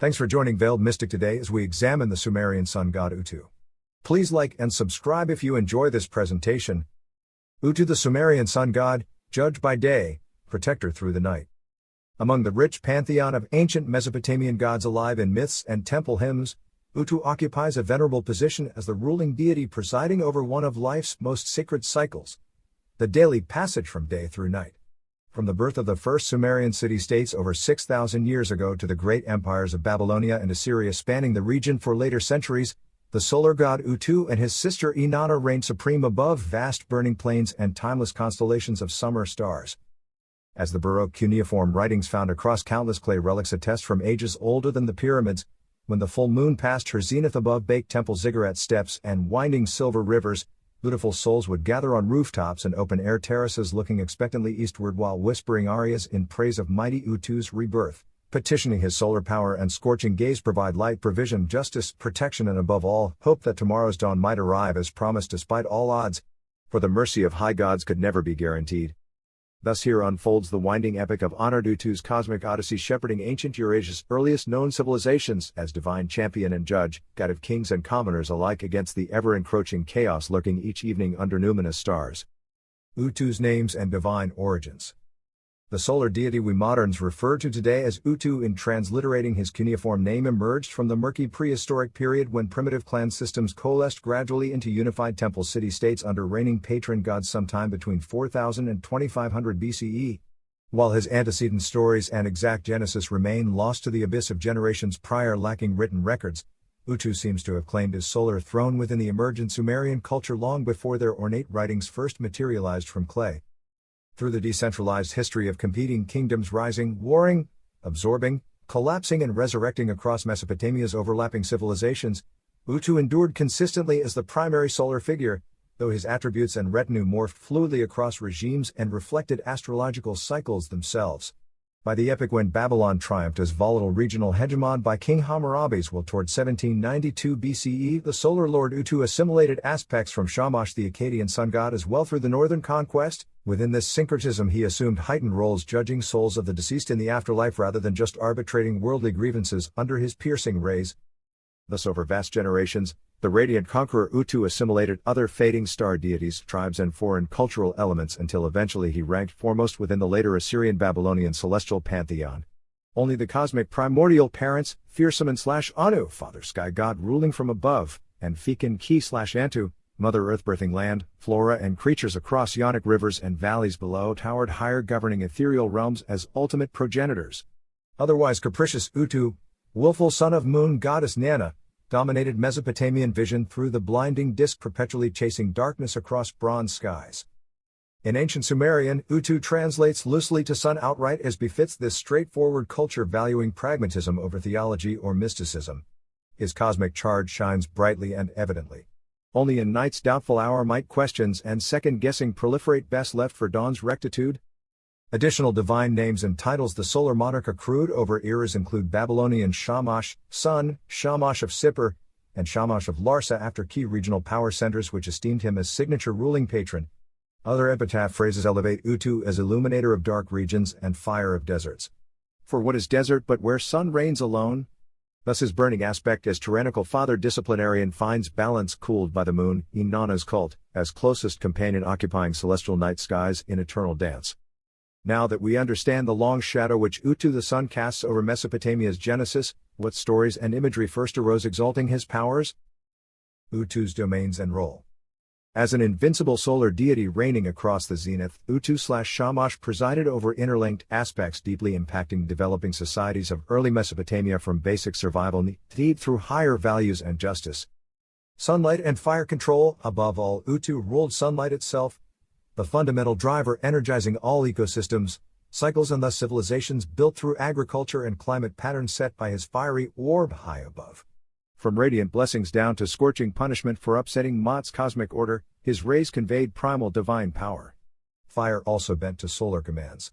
Thanks for joining Veiled Mystic today as we examine the Sumerian sun god Utu. Please like and subscribe if you enjoy this presentation. Utu, the Sumerian sun god, judge by day, protector through the night. Among the rich pantheon of ancient Mesopotamian gods alive in myths and temple hymns, Utu occupies a venerable position as the ruling deity presiding over one of life's most sacred cycles, the daily passage from day through night. From the birth of the first Sumerian city-states over 6,000 years ago to the great empires of Babylonia and Assyria spanning the region for later centuries, the solar god Utu and his sister Inanna reign supreme above vast burning plains and timeless constellations of summer stars. As the Baroque cuneiform writings found across countless clay relics attest from ages older than the pyramids, when the full moon passed her zenith above baked temple ziggurat steps and winding silver rivers, beautiful souls would gather on rooftops and open-air terraces looking expectantly eastward while whispering arias in praise of mighty Utu's rebirth, petitioning his solar power and scorching gaze provide light, provision, justice, protection and above all, hope that tomorrow's dawn might arrive as promised despite all odds, for the mercy of high gods could never be guaranteed. Thus here unfolds the winding epic of honored Utu's cosmic odyssey shepherding ancient Eurasia's earliest known civilizations as divine champion and judge, guide of kings and commoners alike against the ever-encroaching chaos lurking each evening under numinous stars. Utu's names and divine origins. The solar deity we moderns refer to today as Utu in transliterating his cuneiform name emerged from the murky prehistoric period when primitive clan systems coalesced gradually into unified temple city-states under reigning patron gods sometime between 4000 and 2500 BCE. While his antecedent stories and exact genesis remain lost to the abyss of generations prior lacking written records, Utu seems to have claimed his solar throne within the emergent Sumerian culture long before their ornate writings first materialized from clay. Through the decentralized history of competing kingdoms rising, warring, absorbing, collapsing and resurrecting across Mesopotamia's overlapping civilizations, Utu endured consistently as the primary solar figure, though his attributes and retinue morphed fluidly across regimes and reflected astrological cycles themselves. By the epoch when Babylon triumphed as volatile regional hegemon by King Hammurabis toward 1792 BCE, the solar lord Utu assimilated aspects from Shamash the Akkadian sun god as well through the northern conquest. Within this syncretism he assumed heightened roles judging souls of the deceased in the afterlife rather than just arbitrating worldly grievances under his piercing rays. Thus over vast generations, the radiant conqueror Utu assimilated other fading star deities, tribes and foreign cultural elements until eventually he ranked foremost within the later Assyrian-Babylonian celestial pantheon. Only the cosmic primordial parents, fearsome and Anu, father sky god ruling from above, and Fekin Ki/Antu, mother earth birthing land, flora and creatures across Yonic rivers and valleys below towered higher governing ethereal realms as ultimate progenitors. Otherwise capricious Utu, willful son of moon goddess Nanna, dominated Mesopotamian vision through the blinding disk perpetually chasing darkness across bronze skies. In ancient Sumerian, Utu translates loosely to sun outright as befits this straightforward culture valuing pragmatism over theology or mysticism. His cosmic charge shines brightly and evidently. Only in night's doubtful hour might questions and second-guessing proliferate, best left for dawn's rectitude. Additional divine names and titles the solar monarch accrued over eras include Babylonian Shamash, sun, Shamash of Sippar, and Shamash of Larsa after key regional power centers which esteemed him as signature ruling patron. Other epitaph phrases elevate Utu as illuminator of dark regions and fire of deserts. For what is desert but where sun reigns alone? Thus his burning aspect as tyrannical father disciplinarian finds balance cooled by the moon, Inanna's cult, as closest companion occupying celestial night skies in eternal dance. Now that we understand the long shadow which Utu the sun casts over Mesopotamia's genesis, what stories and imagery first arose exalting his powers? Utu's domains and role. As an invincible solar deity reigning across the zenith, Utu/Shamash presided over interlinked aspects deeply impacting developing societies of early Mesopotamia from basic survival need through higher values and justice. Sunlight and fire control, above all, Utu ruled sunlight itself, the fundamental driver energizing all ecosystems, cycles and thus civilizations built through agriculture and climate patterns set by his fiery orb high above. From radiant blessings down to scorching punishment for upsetting Ma'at's cosmic order, his rays conveyed primal divine power. Fire also bent to solar commands.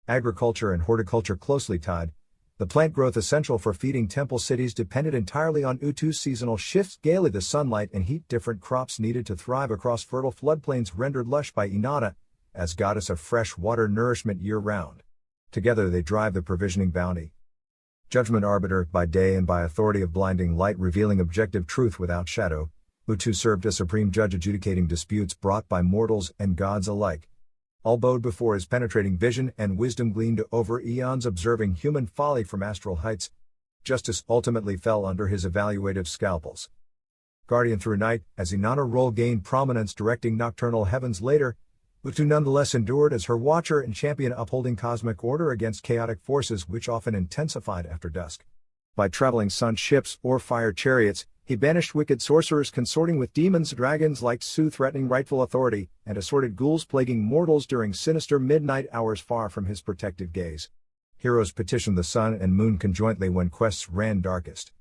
Agriculture and horticulture closely tied, the plant growth essential for feeding temple cities depended entirely on Utu's seasonal shifts. Gaily the sunlight and heat different crops needed to thrive across fertile floodplains rendered lush by Inanna, as goddess of fresh water nourishment year-round. Together they drive the provisioning bounty. Judgment arbiter by day and by authority of blinding light revealing objective truth without shadow, Utu served as supreme judge adjudicating disputes brought by mortals and gods alike. All bowed before his penetrating vision and wisdom gleaned over eons observing human folly from astral heights. Justice ultimately fell under his evaluative scalpels. Guardian through night, as Inanna's role gained prominence directing nocturnal heavens later, Utu nonetheless endured as her watcher and champion upholding cosmic order against chaotic forces which often intensified after dusk. By traveling sun ships or fire chariots, he banished wicked sorcerers consorting with demons, dragons like Su threatening rightful authority, and assorted ghouls plaguing mortals during sinister midnight hours far from his protective gaze. Heroes petitioned the sun and moon conjointly when quests ran darkest.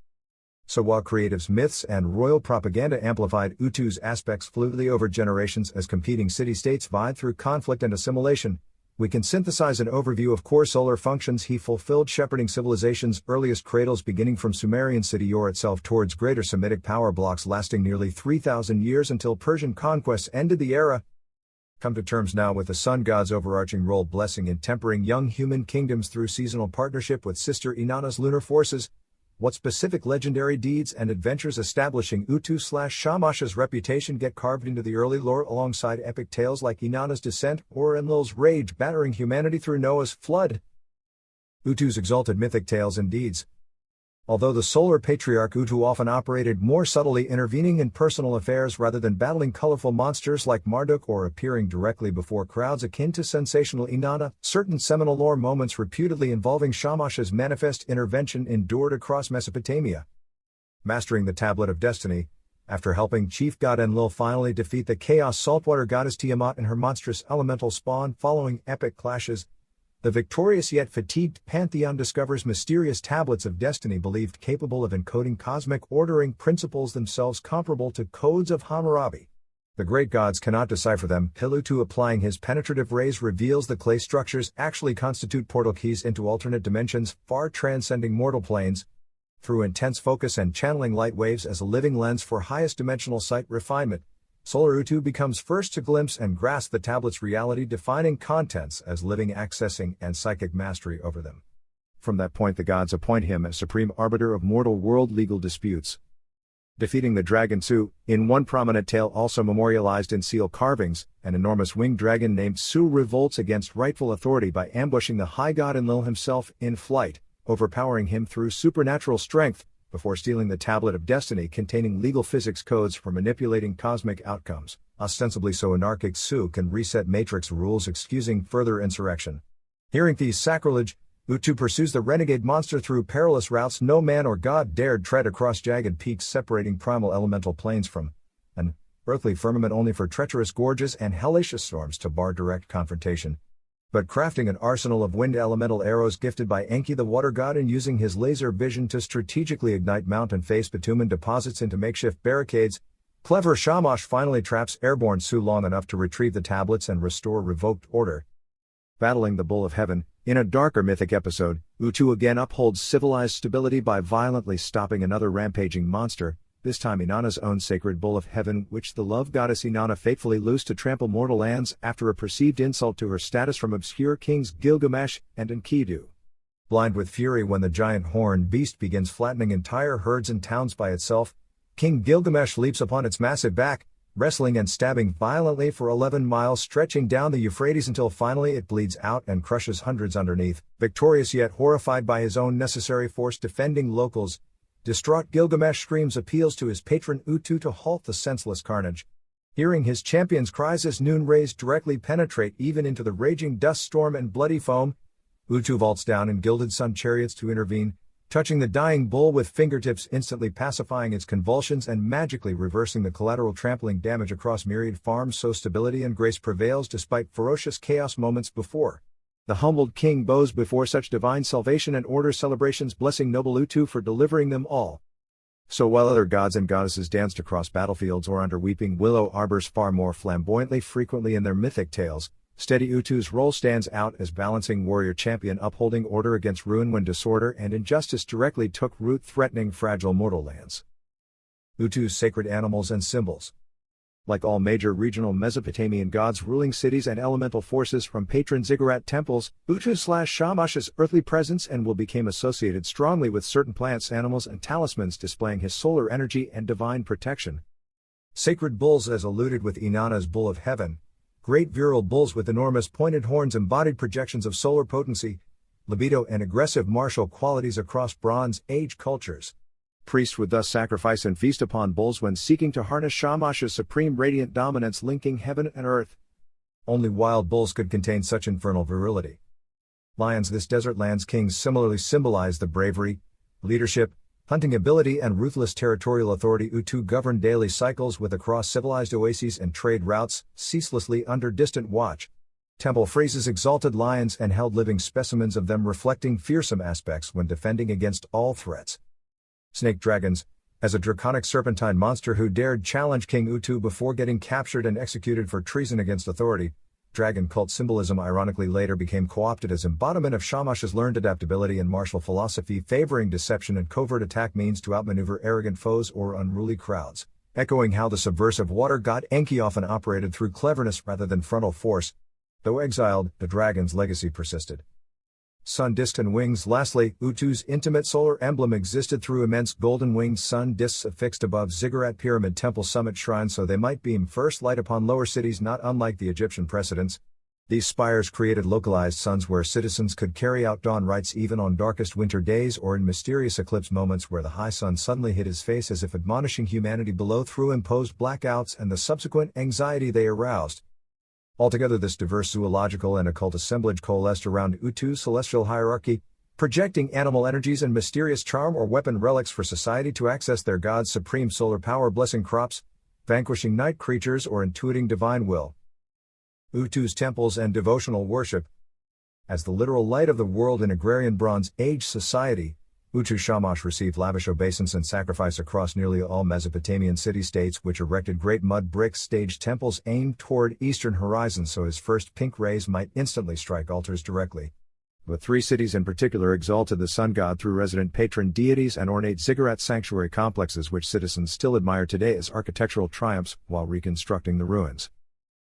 So while creatives' myths and royal propaganda amplified Utu's aspects fluidly over generations as competing city-states vied through conflict and assimilation, we can synthesize an overview of core solar functions he fulfilled shepherding civilization's earliest cradles beginning from Sumerian city Ur itself towards greater Semitic power blocks lasting nearly 3,000 years until Persian conquest ended the era. Come to terms now with the sun god's overarching role blessing and tempering young human kingdoms through seasonal partnership with sister Inanna's lunar forces. What specific legendary deeds and adventures establishing Utu/Shamash's reputation get carved into the early lore alongside epic tales like Inanna's descent or Enlil's rage battering humanity through Noah's flood? Utu's exalted mythic tales and deeds. Although the solar patriarch Utu often operated more subtly intervening in personal affairs rather than battling colorful monsters like Marduk or appearing directly before crowds akin to sensational Inanna, certain seminal lore moments reputedly involving Shamash's manifest intervention endured across Mesopotamia. Mastering the Tablet of Destiny, after helping chief god Enlil finally defeat the chaos saltwater goddess Tiamat and her monstrous elemental spawn following epic clashes, the victorious yet fatigued pantheon discovers mysterious tablets of destiny believed capable of encoding cosmic ordering principles themselves comparable to codes of Hammurabi. The great gods cannot decipher them. Utu applying his penetrative rays reveals the clay structures actually constitute portal keys into alternate dimensions, far transcending mortal planes. Through intense focus and channeling light waves as a living lens for highest dimensional sight refinement, Solar Utu becomes first to glimpse and grasp the tablet's reality-defining contents as living accessing and psychic mastery over them. From that point the gods appoint him as supreme arbiter of mortal world legal disputes. Defeating the dragon Su, in one prominent tale also memorialized in seal carvings, an enormous winged dragon named Su revolts against rightful authority by ambushing the high god Enlil himself in flight, overpowering him through supernatural strength, before stealing the Tablet of Destiny containing legal physics codes for manipulating cosmic outcomes, ostensibly so anarchic Su can reset matrix rules excusing further insurrection. Hearing these sacrilege, Utu pursues the renegade monster through perilous routes no man or god dared tread across jagged peaks separating primal elemental planes from an earthly firmament only for treacherous gorges and hellacious storms to bar direct confrontation. But crafting an arsenal of wind elemental arrows gifted by Enki the water god and using his laser vision to strategically ignite mountain face bitumen deposits into makeshift barricades, clever Shamash finally traps airborne Su long enough to retrieve the tablets and restore revoked order. Battling the Bull of Heaven, in a darker mythic episode, Utu again upholds civilized stability by violently stopping another rampaging monster, this time Inanna's own sacred Bull of Heaven, which the love goddess Inanna fatefully loosed to trample mortal lands after a perceived insult to her status from obscure kings Gilgamesh and Enkidu. Blind with fury when the giant horned beast begins flattening entire herds and towns by itself, King Gilgamesh leaps upon its massive back, wrestling and stabbing violently for 11 miles stretching down the Euphrates until finally it bleeds out and crushes hundreds underneath. Victorious yet horrified by his own necessary force defending locals, distraught Gilgamesh screams appeals to his patron Utu to halt the senseless carnage. Hearing his champion's cries as noon rays directly penetrate even into the raging dust storm and bloody foam, Utu vaults down in gilded sun chariots to intervene, touching the dying bull with fingertips instantly pacifying its convulsions and magically reversing the collateral trampling damage across myriad farms so stability and grace prevails despite ferocious chaos moments before. The humbled king bows before such divine salvation and orders celebrations blessing noble Utu for delivering them all. So while other gods and goddesses danced across battlefields or under weeping willow arbors far more flamboyantly frequently in their mythic tales, steady Utu's role stands out as balancing warrior champion upholding order against ruin when disorder and injustice directly took root threatening fragile mortal lands. Utu's sacred animals and symbols. Like all major regional Mesopotamian gods ruling cities and elemental forces from patron ziggurat temples, Utu/Shamash's earthly presence and will became associated strongly with certain plants, animals and talismans displaying his solar energy and divine protection. Sacred bulls as alluded with Inanna's bull of heaven, great virile bulls with enormous pointed horns embodied projections of solar potency, libido and aggressive martial qualities across Bronze Age cultures. Priests would thus sacrifice and feast upon bulls when seeking to harness Shamash's supreme radiant dominance linking heaven and earth. Only wild bulls could contain such infernal virility. Lions, this desert land's kings, similarly symbolize the bravery, leadership, hunting ability and ruthless territorial authority. Utu governed daily cycles with across civilized oases and trade routes, ceaselessly under distant watch. Temple phrases exalted lions and held living specimens of them reflecting fearsome aspects when defending against all threats. Snake dragons, as a draconic serpentine monster who dared challenge King Utu before getting captured and executed for treason against authority, dragon cult symbolism ironically later became co-opted as embodiment of Shamash's learned adaptability and martial philosophy favoring deception and covert attack means to outmaneuver arrogant foes or unruly crowds, echoing how the subversive water god Enki often operated through cleverness rather than frontal force. Though exiled, the dragon's legacy persisted. Sun discs and wings. Lastly, Utu's intimate solar emblem existed through immense golden-winged sun discs affixed above ziggurat pyramid temple summit shrines so they might beam first light upon lower cities, not unlike the Egyptian precedents. These spires created localized suns where citizens could carry out dawn rites even on darkest winter days or in mysterious eclipse moments where the high sun suddenly hid his face as if admonishing humanity below through imposed blackouts and the subsequent anxiety they aroused. Altogether, this diverse zoological and occult assemblage coalesced around Utu's celestial hierarchy, projecting animal energies and mysterious charm or weapon relics for society to access their god's supreme solar power, blessing crops, vanquishing night creatures or intuiting divine will. Utu's temples and devotional worship. As the literal light of the world in agrarian Bronze Age society, Utu Shamash received lavish obeisance and sacrifice across nearly all Mesopotamian city-states, which erected great mud brick staged temples aimed toward eastern horizons so his first pink rays might instantly strike altars directly. But 3 cities in particular exalted the sun god through resident patron deities and ornate ziggurat sanctuary complexes which citizens still admire today as architectural triumphs while reconstructing the ruins.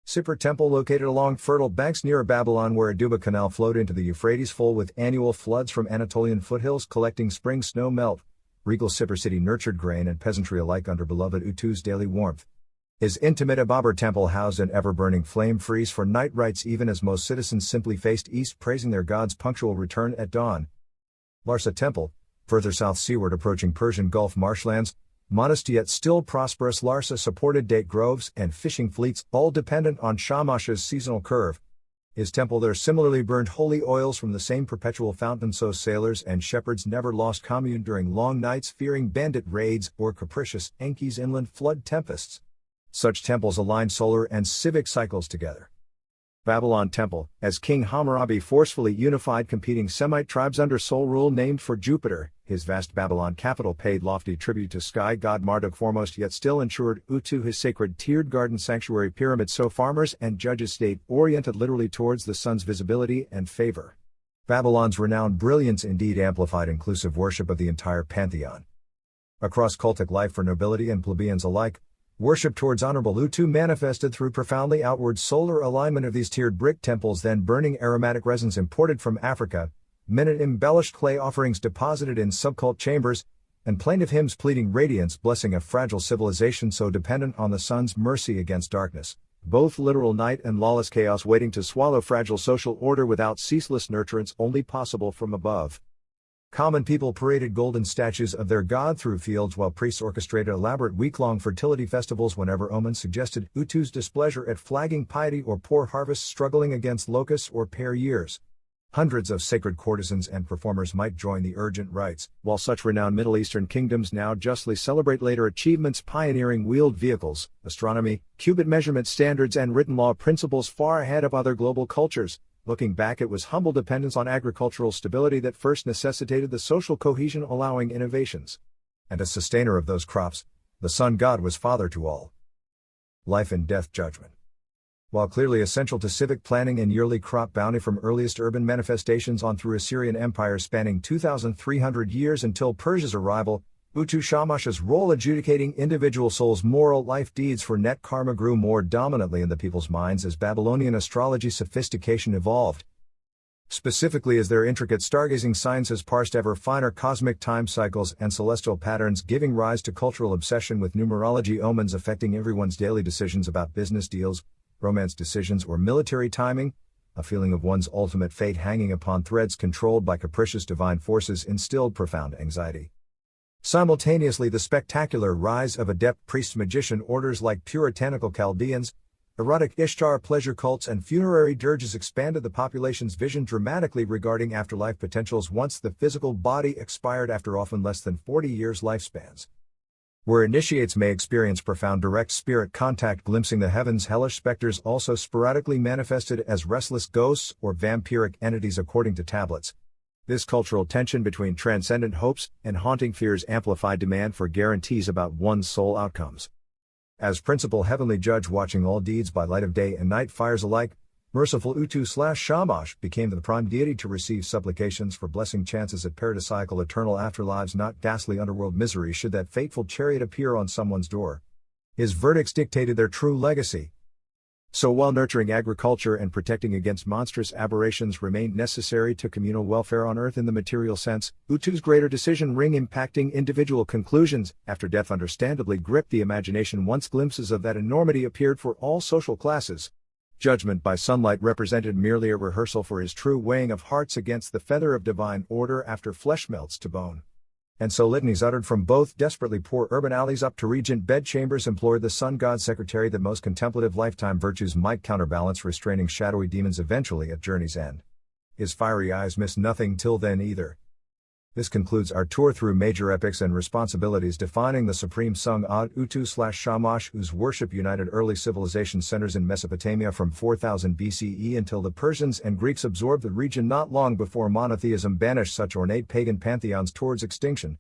Sippar Temple, located along fertile banks near Babylon where a Duba Canal flowed into the Euphrates, full with annual floods from Anatolian foothills collecting spring snow melt. Regal Sippar city nurtured grain and peasantry alike under beloved Utu's daily warmth. His intimate Ababar Temple housed an ever-burning flame frieze for night rites even as most citizens simply faced east praising their god's punctual return at dawn. Larsa Temple, further south seaward approaching Persian Gulf marshlands, modest yet still prosperous. Larsa supported date groves and fishing fleets, all dependent on Shamash's seasonal curve. His temple there similarly burned holy oils from the same perpetual fountain so sailors and shepherds never lost commune during long nights fearing bandit raids or capricious Enki's inland flood tempests. Such temples aligned solar and civic cycles together. Babylon Temple, as King Hammurabi forcefully unified competing Semite tribes under sole rule named for Jupiter, his vast Babylon capital paid lofty tribute to sky god Marduk foremost yet still ensured Utu his sacred tiered garden sanctuary pyramid so farmers and judges stayed oriented literally towards the sun's visibility and favor. Babylon's renowned brilliance indeed amplified inclusive worship of the entire pantheon. Across cultic life for nobility and plebeians alike, worship towards honorable Utu manifested through profoundly outward solar alignment of these tiered brick temples, then burning aromatic resins imported from Africa, minute-embellished clay offerings deposited in subcult chambers, and plaintive hymns pleading radiance blessing a fragile civilization so dependent on the sun's mercy against darkness, both literal night and lawless chaos waiting to swallow fragile social order without ceaseless nurturance only possible from above. Common people paraded golden statues of their god through fields while priests orchestrated elaborate week-long fertility festivals whenever omens suggested Utu's displeasure at flagging piety or poor harvests struggling against locusts or pear years. Hundreds of sacred courtesans and performers might join the urgent rites, while such renowned Middle Eastern kingdoms now justly celebrate later achievements pioneering wheeled vehicles, astronomy, cubit measurement standards and written law principles far ahead of other global cultures. Looking back, it was humble dependence on agricultural stability that first necessitated the social cohesion allowing innovations. And as sustainer of those crops, the sun god was father to all. Life and death judgment. While clearly essential to civic planning and yearly crop bounty from earliest urban manifestations on through Assyrian empire spanning 2,300 years until Persia's arrival, Utu Shamash's role adjudicating individual souls' moral life deeds for net karma grew more dominantly in the people's minds as Babylonian astrology sophistication evolved. Specifically as their intricate stargazing sciences parsed ever finer cosmic time cycles and celestial patterns, giving rise to cultural obsession with numerology omens affecting everyone's daily decisions about business deals, romance decisions, or military timing. A feeling of one's ultimate fate hanging upon threads controlled by capricious divine forces instilled profound anxiety. Simultaneously, the spectacular rise of adept priest-magician orders like puritanical Chaldeans, erotic Ishtar pleasure cults, and funerary dirges expanded the population's vision dramatically regarding afterlife potentials once the physical body expired after often less than 40 years lifespans. Where initiates may experience profound direct spirit contact glimpsing the heavens, hellish specters also sporadically manifested as restless ghosts or vampiric entities according to tablets. This cultural tension between transcendent hopes and haunting fears amplified demand for guarantees about one's soul outcomes. As principal heavenly judge watching all deeds by light of day and night fires alike, merciful Utu/Shamash became the prime deity to receive supplications for blessing chances at paradisiacal eternal afterlives, not ghastly underworld misery should that fateful chariot appear on someone's door. His verdicts dictated their true legacy. So while nurturing agriculture and protecting against monstrous aberrations remained necessary to communal welfare on earth in the material sense, Utu's greater decision ring impacting individual conclusions after death understandably gripped the imagination once glimpses of that enormity appeared for all social classes. Judgment by sunlight represented merely a rehearsal for his true weighing of hearts against the feather of divine order after flesh melts to bone. And so litanies uttered from both desperately poor urban alleys up to regent bedchambers implored the sun god secretary that most contemplative lifetime virtues might counterbalance restraining shadowy demons eventually at journey's end. His fiery eyes missed nothing till then either. This concludes our tour through major epics and responsibilities defining the supreme sung god Utu/Shamash, whose worship united early civilization centers in Mesopotamia from 4000 BCE until the Persians and Greeks absorbed the region not long before monotheism banished such ornate pagan pantheons towards extinction.